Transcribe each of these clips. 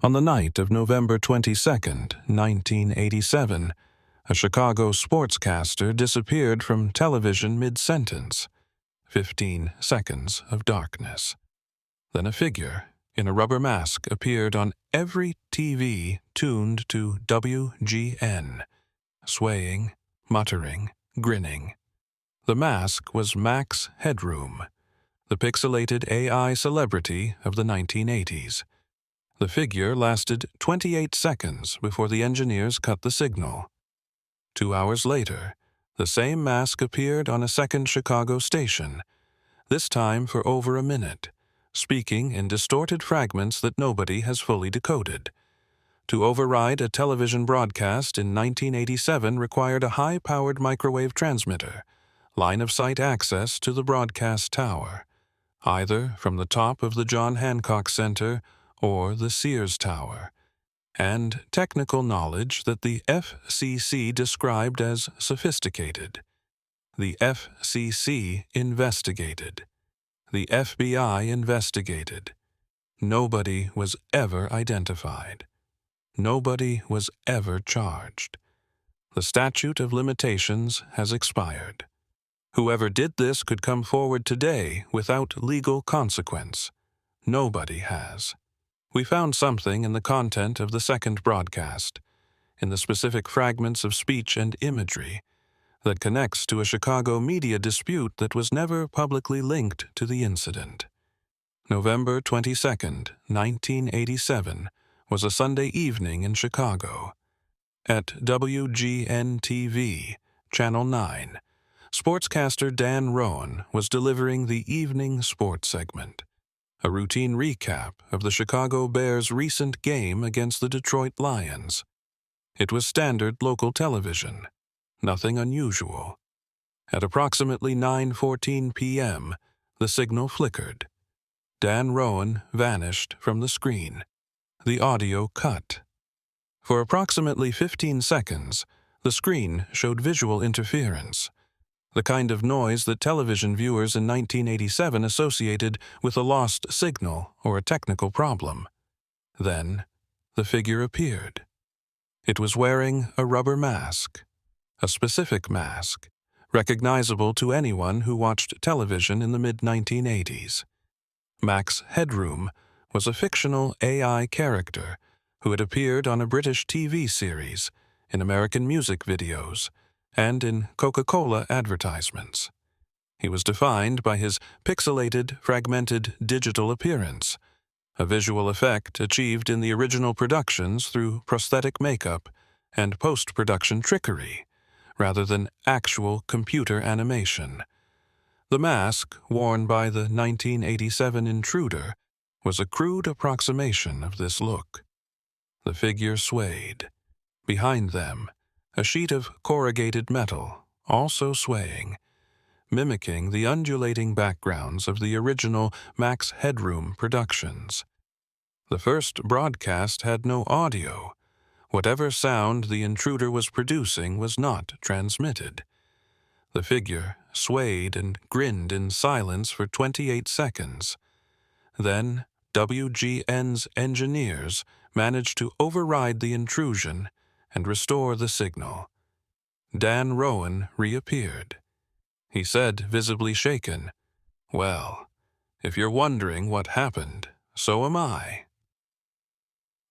On the night of November 22nd, 1987, a Chicago sportscaster disappeared from television mid-sentence. 15 seconds of darkness. Then a figure in a rubber mask appeared on every TV tuned to WGN, swaying, muttering, grinning. The mask was Max Headroom, the pixelated AI celebrity of the 1980s. The figure lasted 28 seconds before the engineers cut the signal. 2 hours later, the same mask appeared on a second Chicago station, this time for over a minute, speaking in distorted fragments that nobody has fully decoded. To override a television broadcast in 1987 required a high-powered microwave transmitter, line-of-sight access to the broadcast tower, either from the top of the John Hancock Center or the Sears Tower, and technical knowledge that the FCC described as sophisticated. The FCC investigated. The FBI investigated. Nobody was ever identified. Nobody was ever charged. The statute of limitations has expired. Whoever did this could come forward today without legal consequence. Nobody has. We found something in the content of the second broadcast, in the specific fragments of speech and imagery, that connects to a Chicago media dispute that was never publicly linked to the incident. November 22nd, 1987, was a Sunday evening in Chicago. At WGN-TV, Channel 9, sportscaster Dan Rowan was delivering the evening sports segment, a routine recap of the Chicago Bears' recent game against the Detroit Lions. It was standard local television, nothing unusual. At approximately 9:14 p.m., the signal flickered. Dan Rowan vanished from the screen. The audio cut. For approximately 15 seconds, the screen showed visual interference, the kind of noise that television viewers in 1987 associated with a lost signal or a technical problem. Then, the figure appeared. It was wearing a rubber mask, a specific mask, recognizable to anyone who watched television in the mid-1980s. Max Headroom was a fictional AI character who had appeared on a British TV series, in American music videos, and in Coca-Cola advertisements. He was defined by his pixelated, fragmented digital appearance, a visual effect achieved in the original productions through prosthetic makeup and post-production trickery, rather than actual computer animation. The mask worn by the 1987 intruder was a crude approximation of this look. The figure swayed. Behind them, a sheet of corrugated metal, also swaying, mimicking the undulating backgrounds of the original Max Headroom productions. The first broadcast had no audio. Whatever sound the intruder was producing was not transmitted. The figure swayed and grinned in silence for 28 seconds. Then, WGN's engineers managed to override the intrusion and restore the signal. Dan Rowan reappeared. He said, visibly shaken, "Well, if you're wondering what happened, so am I."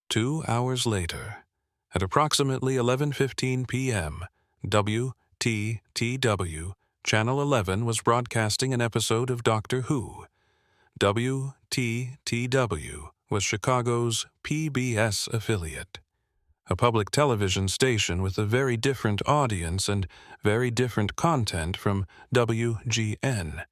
2 hours later, at approximately 11:15 p.m., WTTW, Channel 11 was broadcasting an episode of Doctor Who. WTTW was Chicago's PBS affiliate, a public television station with a very different audience and very different content from WGN.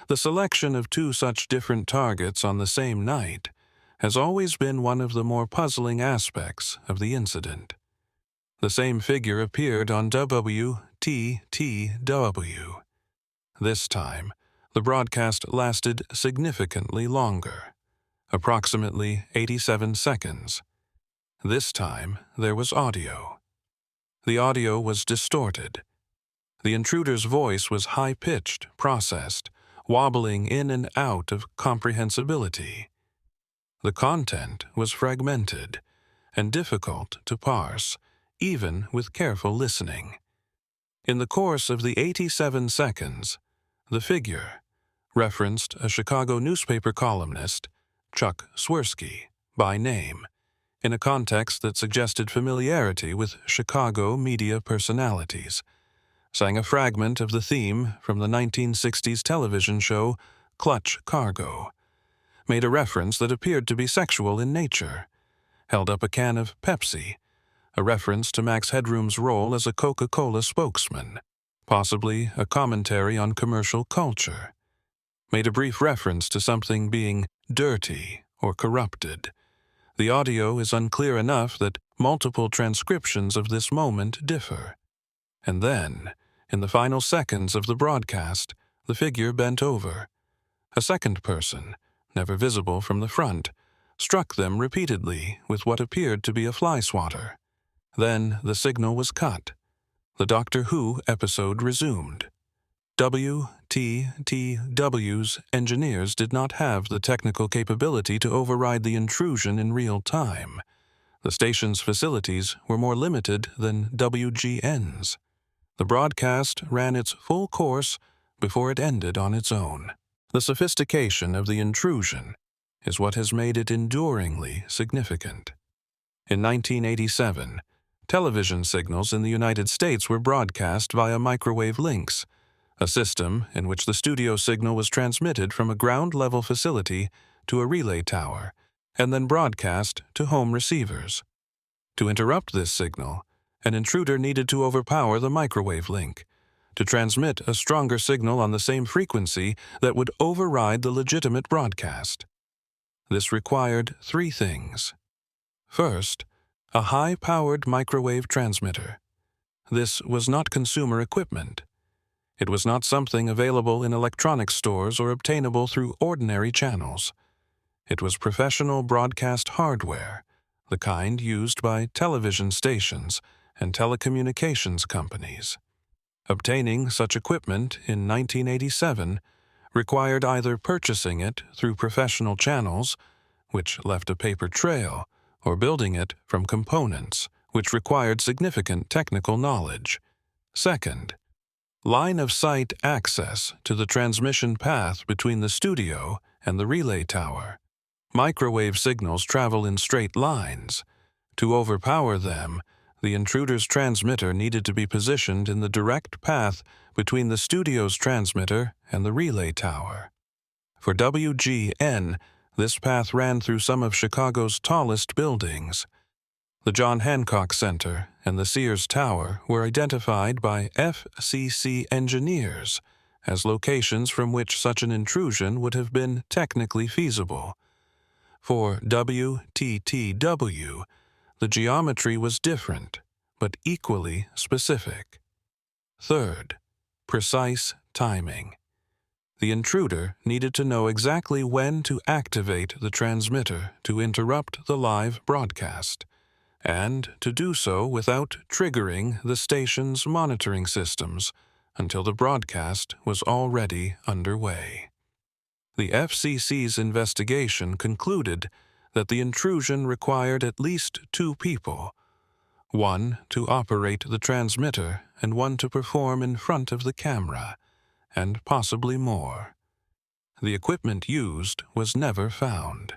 The selection of two such different targets on the same night has always been one of the more puzzling aspects of the incident. The same figure appeared on WTTW. This time, the broadcast lasted significantly longer, approximately 87 seconds. This time, there was audio. The audio was distorted. The intruder's voice was high-pitched, processed, wobbling in and out of comprehensibility. The content was fragmented and difficult to parse, even with careful listening. In the course of the 87 seconds, the figure referenced a Chicago newspaper columnist, Chuck Swirsky, by name, in a context that suggested familiarity with Chicago media personalities, sang a fragment of the theme from the 1960s television show Clutch Cargo, made a reference that appeared to be sexual in nature, held up a can of Pepsi, a reference to Max Headroom's role as a Coca-Cola spokesman, possibly a commentary on commercial culture, made a brief reference to something being dirty or corrupted. The audio is unclear enough that multiple transcriptions of this moment differ. And then, in the final seconds of the broadcast, the figure bent over. A second person, never visible from the front, struck them repeatedly with what appeared to be a flyswatter. Then the signal was cut. The Doctor Who episode resumed. WTTW's engineers did not have the technical capability to override the intrusion in real time. The station's facilities were more limited than WGN's. The broadcast ran its full course before it ended on its own. The sophistication of the intrusion is what has made it enduringly significant. In 1987, television signals in the United States were broadcast via microwave links, a system in which the studio signal was transmitted from a ground-level facility to a relay tower and then broadcast to home receivers. To interrupt this signal, an intruder needed to overpower the microwave link, to transmit a stronger signal on the same frequency that would override the legitimate broadcast. This required three things. First, a high-powered microwave transmitter. This was not consumer equipment. It was not something available in electronics stores or obtainable through ordinary channels. It was professional broadcast hardware, the kind used by television stations and telecommunications companies. Obtaining such equipment in 1987 required either purchasing it through professional channels, which left a paper trail, or building it from components, which required significant technical knowledge. Second, line-of-sight access to the transmission path between the studio and the relay tower. Microwave signals travel in straight lines. To overpower them, the intruder's transmitter needed to be positioned in the direct path between the studio's transmitter and the relay tower. For WGN, this path ran through some of Chicago's tallest buildings. The John Hancock Center and the Sears Tower were identified by FCC engineers as locations from which such an intrusion would have been technically feasible. For WTTW, the geometry was different, but equally specific. Third, precise timing. The intruder needed to know exactly when to activate the transmitter to interrupt the live broadcast, and to do so without triggering the station's monitoring systems until the broadcast was already underway. The FCC's investigation concluded that the intrusion required at least two people, one to operate the transmitter and one to perform in front of the camera, and possibly more. The equipment used was never found.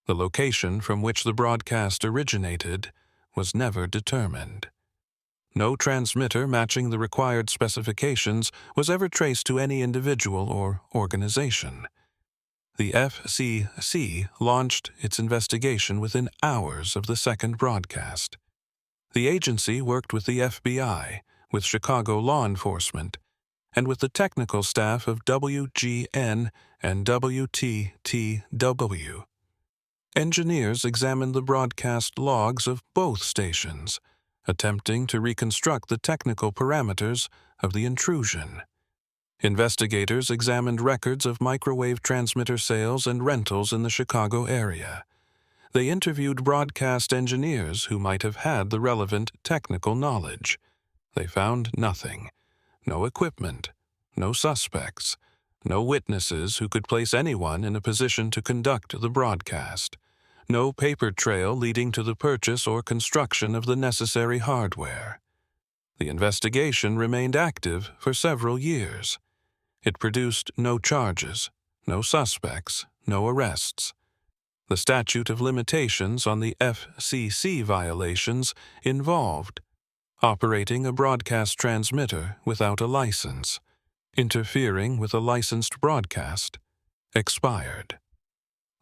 The location from which the broadcast originated was never determined. No transmitter matching the required specifications was ever traced to any individual or organization. The FCC launched its investigation within hours of the second broadcast. The agency worked with the FBI, with Chicago law enforcement, and with the technical staff of WGN and WTTW. Engineers examined the broadcast logs of both stations, attempting to reconstruct the technical parameters of the intrusion. Investigators examined records of microwave transmitter sales and rentals in the Chicago area. They interviewed broadcast engineers who might have had the relevant technical knowledge. They found nothing. No equipment, no suspects, No witnesses who could place anyone in a position to conduct the broadcast. No paper trail leading to the purchase or construction of the necessary hardware. The investigation remained active for several years. It produced no charges, no suspects, no arrests. The statute of limitations on the FCC violations involved operating a broadcast transmitter without a license, interfering with a licensed broadcast, expired.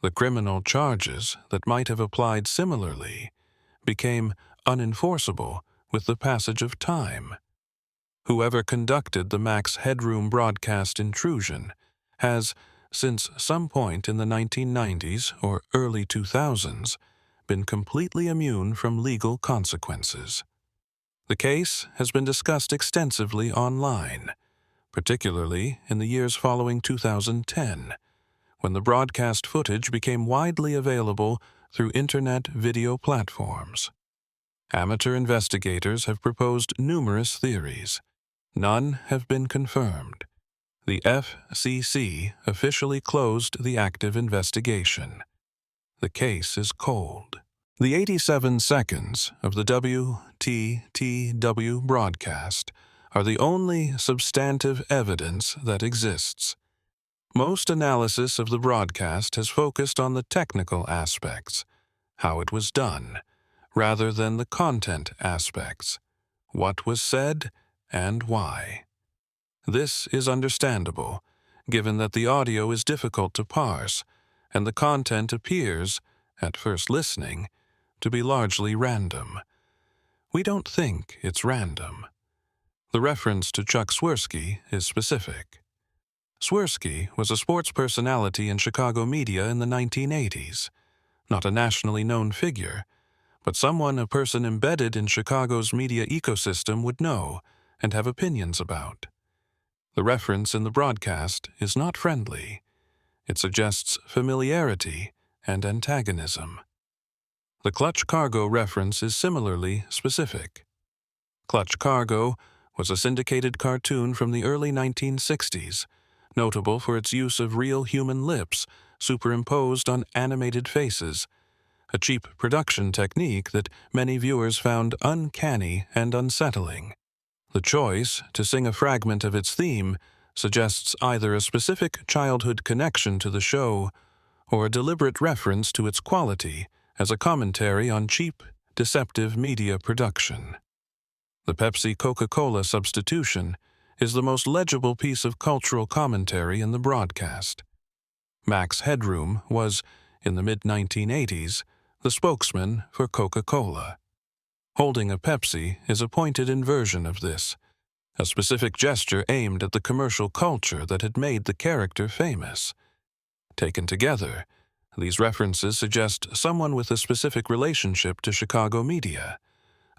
The criminal charges that might have applied similarly became unenforceable with the passage of time. Whoever conducted the Max Headroom broadcast intrusion has, since some point in the 1990s or early 2000s, been completely immune from legal consequences. The case has been discussed extensively online, particularly in the years following 2010, when the broadcast footage became widely available through Internet video platforms. Amateur investigators have proposed numerous theories. None have been confirmed. The FCC officially closed the active investigation. The case is cold. The 87 seconds of the WTTW broadcast are the only substantive evidence that exists. Most analysis of the broadcast has focused on the technical aspects, how it was done, rather than the content aspects, what was said and why. This is understandable, given that the audio is difficult to parse, and the content appears, at first listening, to be largely random. We don't think it's random. The reference to Chuck Swirsky is specific. Swirsky was a sports personality in Chicago media in the 1980s, not a nationally known figure, but someone a person embedded in Chicago's media ecosystem would know and have opinions about. The reference in the broadcast is not friendly. It suggests familiarity and antagonism. The Clutch Cargo reference is similarly specific. Clutch Cargo was a syndicated cartoon from the early 1960s, notable for its use of real human lips superimposed on animated faces, a cheap production technique that many viewers found uncanny and unsettling. The choice to sing a fragment of its theme suggests either a specific childhood connection to the show or a deliberate reference to its quality as a commentary on cheap, deceptive media production. The Pepsi-Coca-Cola substitution is the most legible piece of cultural commentary in the broadcast. Max Headroom was, in the mid-1980s, the spokesman for Coca-Cola. Holding a Pepsi is a pointed inversion of this, a specific gesture aimed at the commercial culture that had made the character famous. Taken together, these references suggest someone with a specific relationship to Chicago media,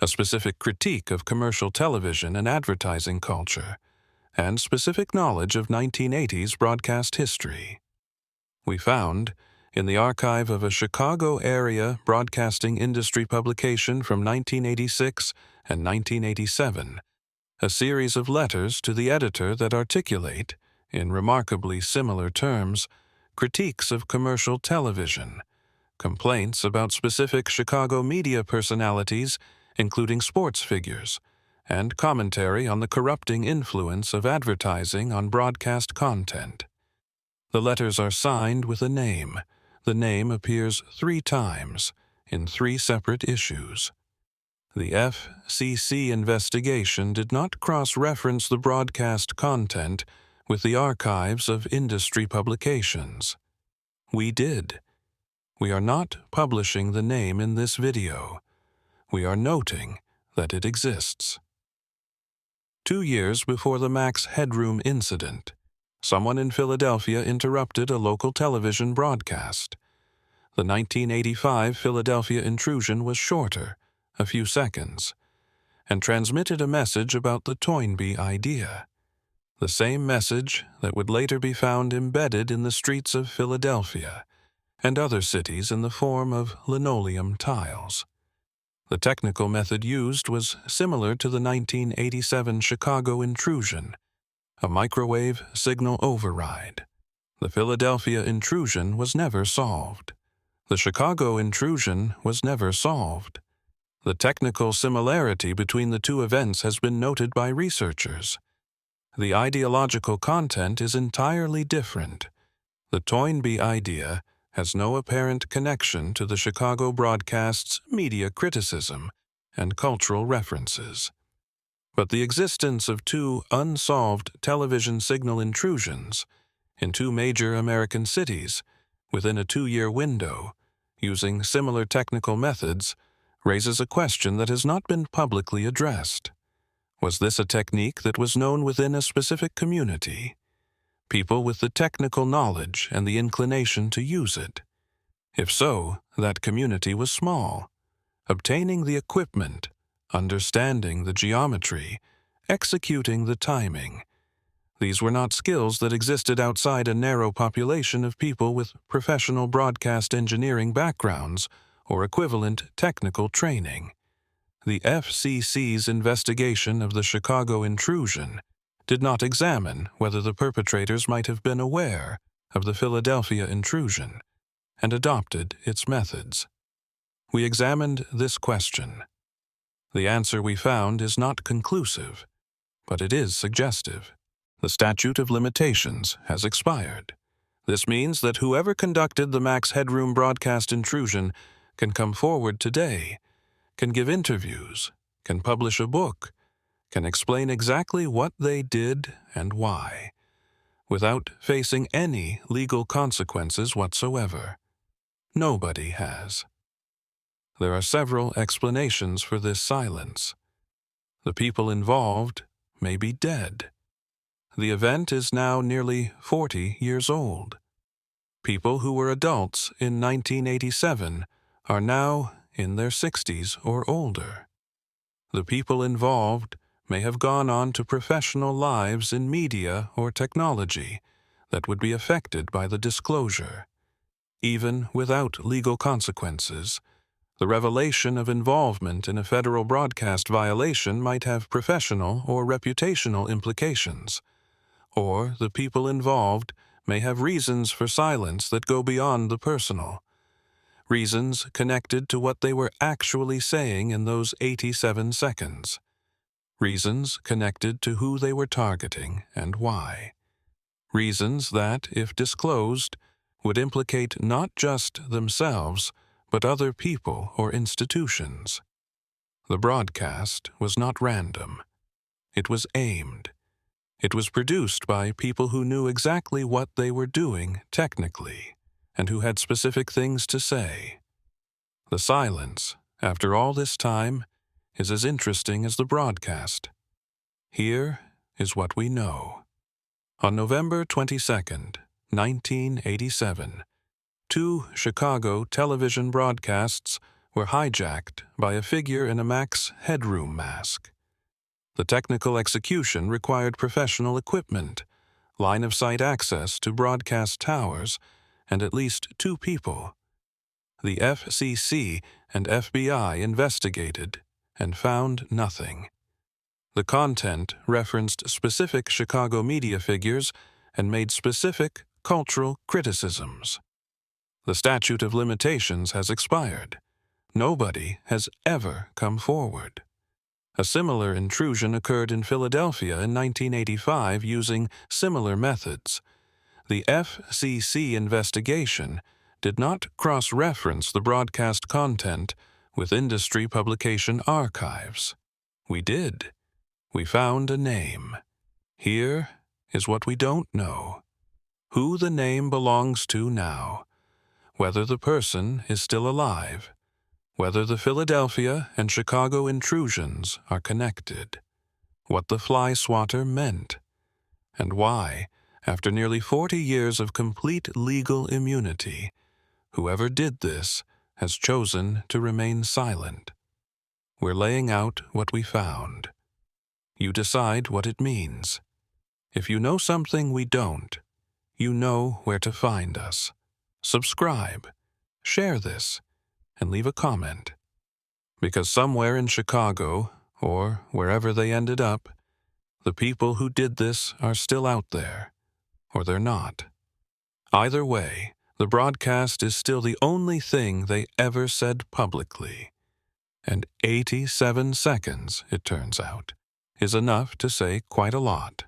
a specific critique of commercial television and advertising culture, and specific knowledge of 1980s broadcast history. We found, in the archive of a Chicago-area broadcasting industry publication from 1986 and 1987, a series of letters to the editor that articulate, in remarkably similar terms, critiques of commercial television, complaints about specific Chicago media personalities, including sports figures, and commentary on the corrupting influence of advertising on broadcast content. The letters are signed with a name. The name appears 3 times in 3 separate issues. The FCC investigation did not cross-reference the broadcast content with the archives of industry publications. We did. We are not publishing the name in this video. We are noting that it exists. 2 years before the Max Headroom incident, someone in Philadelphia interrupted a local television broadcast. The 1985 Philadelphia intrusion was shorter, a few seconds, and transmitted a message about the Toynbee idea. The same message that would later be found embedded in the streets of Philadelphia and other cities in the form of linoleum tiles. The technical method used was similar to the 1987 Chicago intrusion, a microwave signal override. The Philadelphia intrusion was never solved. The Chicago intrusion was never solved. The technical similarity between the two events has been noted by researchers. The ideological content is entirely different. The Toynbee idea has no apparent connection to the Chicago broadcast's media criticism and cultural references. But the existence of two unsolved television signal intrusions in two major American cities within a 2-year window, using similar technical methods, raises a question that has not been publicly addressed. Was this a technique that was known within a specific community? People with the technical knowledge and the inclination to use it? If so, that community was small. Obtaining the equipment, understanding the geometry, executing the timing. These were not skills that existed outside a narrow population of people with professional broadcast engineering backgrounds or equivalent technical training. The FCC's investigation of the Chicago intrusion did not examine whether the perpetrators might have been aware of the Philadelphia intrusion and adopted its methods. We examined this question. The answer we found is not conclusive, but it is suggestive. The statute of limitations has expired. This means that whoever conducted the Max Headroom broadcast intrusion can come forward today, can give interviews, can publish a book, can explain exactly what they did and why, without facing any legal consequences whatsoever. Nobody has. There are several explanations for this silence. The people involved may be dead. The event is now nearly 40 years old. People who were adults in 1987 are now in their 60s or older. The people involved may have gone on to professional lives in media or technology that would be affected by the disclosure. Even without legal consequences, the revelation of involvement in a federal broadcast violation might have professional or reputational implications, or the people involved may have reasons for silence that go beyond the personal, reasons connected to what they were actually saying in those 87 seconds, reasons connected to who they were targeting and why, reasons that, if disclosed, would implicate not just themselves, but other people or institutions. The broadcast was not random. It was aimed. It was produced by people who knew exactly what they were doing technically, and who had specific things to say. The silence, after all this time, is as interesting as the broadcast. Here is what we know. On November 22nd, 1987, 2 Chicago television broadcasts were hijacked by a figure in a Max Headroom mask. The technical execution required professional equipment, line-of-sight access to broadcast towers, and at least 2 people. The FCC and FBI investigated and found nothing. The content referenced specific Chicago media figures and made specific cultural criticisms. The statute of limitations has expired. Nobody has ever come forward. A similar intrusion occurred in Philadelphia in 1985 using similar methods. The FCC investigation did not cross-reference the broadcast content with industry publication archives. We did. We found a name. Here is what we don't know. Who the name belongs to now. Whether the person is still alive. Whether the Philadelphia and Chicago intrusions are connected. What the flyswatter meant. And why, after nearly 40 years of complete legal immunity, whoever did this has chosen to remain silent. We're laying out what we found. You decide what it means. If you know something we don't, you know where to find us. Subscribe, share this, and leave a comment. Because somewhere in Chicago, or wherever they ended up, the people who did this are still out there, or they're not. Either way, the broadcast is still the only thing they ever said publicly. And 87 seconds, it turns out, is enough to say quite a lot.